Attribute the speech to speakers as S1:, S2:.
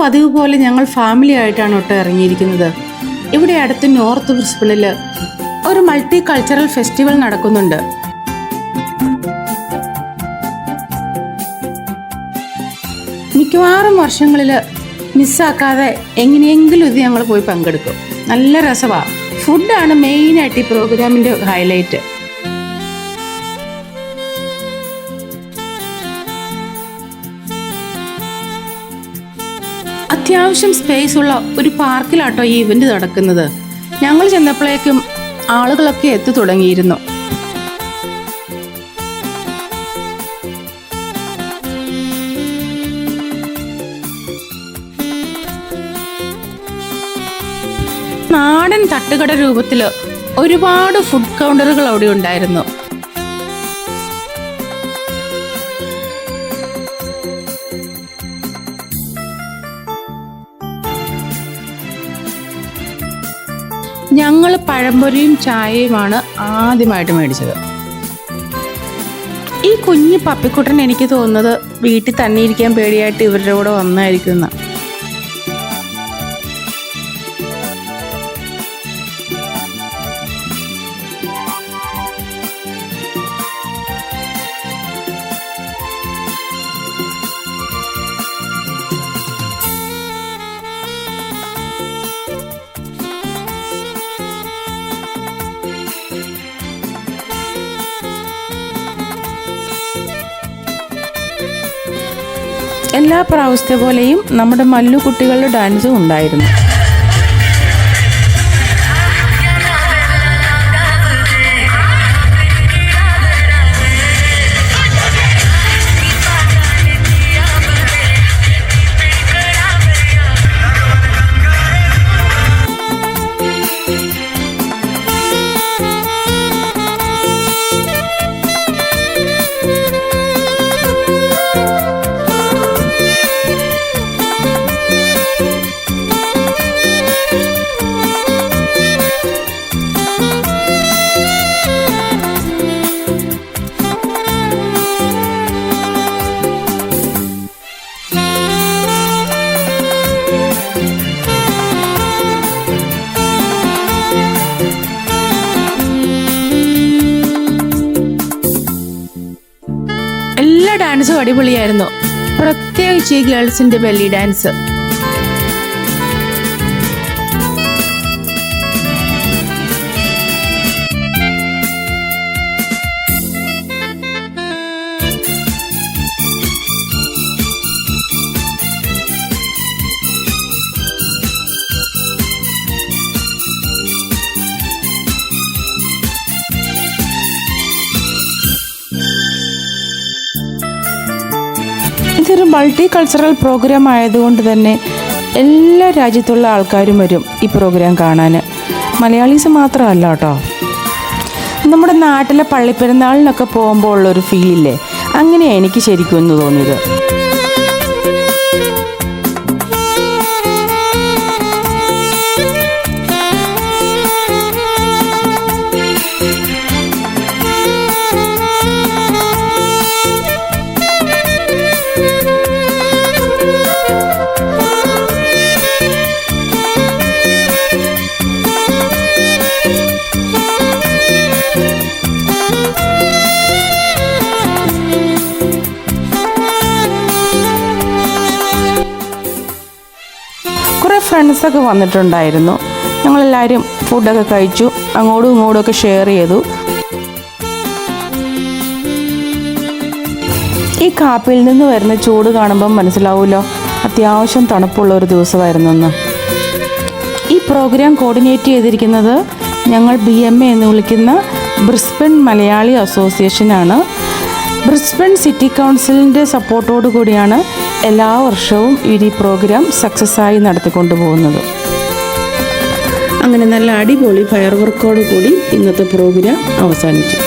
S1: പതിവ് പോലെ ഞങ്ങൾ ഫാമിലി ആയിട്ടാണ് ഒട്ട് ഇറങ്ങിയിരിക്കുന്നത്. ഇവിടെ അടുത്ത് നോർത്ത് ബ്രിസ്ബണിൽ ഒരു മൾട്ടി കൾച്ചറൽ ഫെസ്റ്റിവൽ നടക്കുന്നുണ്ട്. മിക്കവാറും വർഷങ്ങളിൽ മിസ്സാക്കാതെ എങ്ങനെയെങ്കിലും ഇത് ഞങ്ങൾ പോയി പങ്കെടുക്കും. നല്ല രസമാണ്. ഫുഡാണ് മെയിനായിട്ട് ഈ പ്രോഗ്രാമിൻ്റെ ഹൈലൈറ്റ്. അത്യാവശ്യം സ്പേസ് ഉള്ള ഒരു പാർക്കിലാട്ടോ ഈ ഇവന്റ് നടക്കുന്നത്. ഞങ്ങൾ ചെന്നപ്പോഴേക്കും ആളുകളൊക്കെ എത്തി തുടങ്ങിയിരുന്നു. നാടൻ തട്ടുകട രൂപത്തിൽ ഒരുപാട് ഫുഡ് കൗണ്ടറുകൾ അവിടെ ഉണ്ടായിരുന്നു. ഞങ്ങൾ പഴംപൊരിയും ചായയുമാണ് ആദ്യമായിട്ട് മേടിച്ചത്. ഈ കുഞ്ഞു പപ്പിക്കുട്ടൻ എനിക്ക് തോന്നുന്നത് വീട്ടിൽ തന്നെ ഇരിക്കാൻ പേടിയായിട്ട് ഇവരുടെ കൂടെ വന്നായിരിക്കുന്ന. എല്ലാ പ്രാവശ്യത്തെ പോലെയും നമ്മുടെ മല്ലു കുട്ടികളുടെ ഡാൻസും ഉണ്ടായിരുന്നു. എല്ലാ ഡാൻസും അടിപൊളിയായിരുന്നു. പ്രത്യേകിച്ച് ഈ ഗേൾസിന്റെ ബെല്ലി ഡാൻസ്. ഇതൊരു മൾട്ടി കൾച്ചറൽ പ്രോഗ്രാം ആയതുകൊണ്ട് തന്നെ എല്ലാ രാജ്യത്തുള്ള ആൾക്കാരും വരും ഈ പ്രോഗ്രാം കാണാൻ. മലയാളീസ് മാത്രമല്ല കേട്ടോ. നമ്മുടെ നാട്ടിലെ പള്ളിപ്പെരുന്നാളിനൊക്കെ പോകുമ്പോൾ ഉള്ളൊരു ഫീലില്ലേ, അങ്ങനെയാണ് എനിക്ക് ശരിക്കും ഒന്ന് തോന്നിയത്. ഫ്രണ്ട്സൊക്കെ വന്നിട്ടുണ്ടായിരുന്നു. ഞങ്ങളെല്ലാവരും ഫുഡൊക്കെ കഴിച്ചു, അങ്ങോട്ടും ഇങ്ങോട്ടും ഒക്കെ ഷെയർ ചെയ്തു. ഈ കാപ്പിയിൽ നിന്ന് വരുന്ന ചൂട് കാണുമ്പം മനസ്സിലാവുമല്ലോ അത്യാവശ്യം തണുപ്പുള്ള ഒരു ദിവസമായിരുന്നെന്ന്. ഈ പ്രോഗ്രാം കോർഡിനേറ്റ് ചെയ്തിരിക്കുന്നത് ഞങ്ങൾ BMA എന്ന് വിളിക്കുന്ന ബ്രിസ്ബൺ മലയാളി അസോസിയേഷനാണ്. ബ്രിസ്ബൺ സിറ്റി കൗൺസിലിൻ്റെ സപ്പോർട്ടോടു കൂടിയാണ് എല്ലാ വർഷവും ഈ പ്രോഗ്രാം സക്സസ്സായി നടത്തിക്കൊണ്ടു പോകുന്നത്. അങ്ങനെ നല്ല അടിപൊളി ഫയർ വർക്കോട് കൂടി ഇന്നത്തെ പ്രോഗ്രാം അവസാനിച്ചു.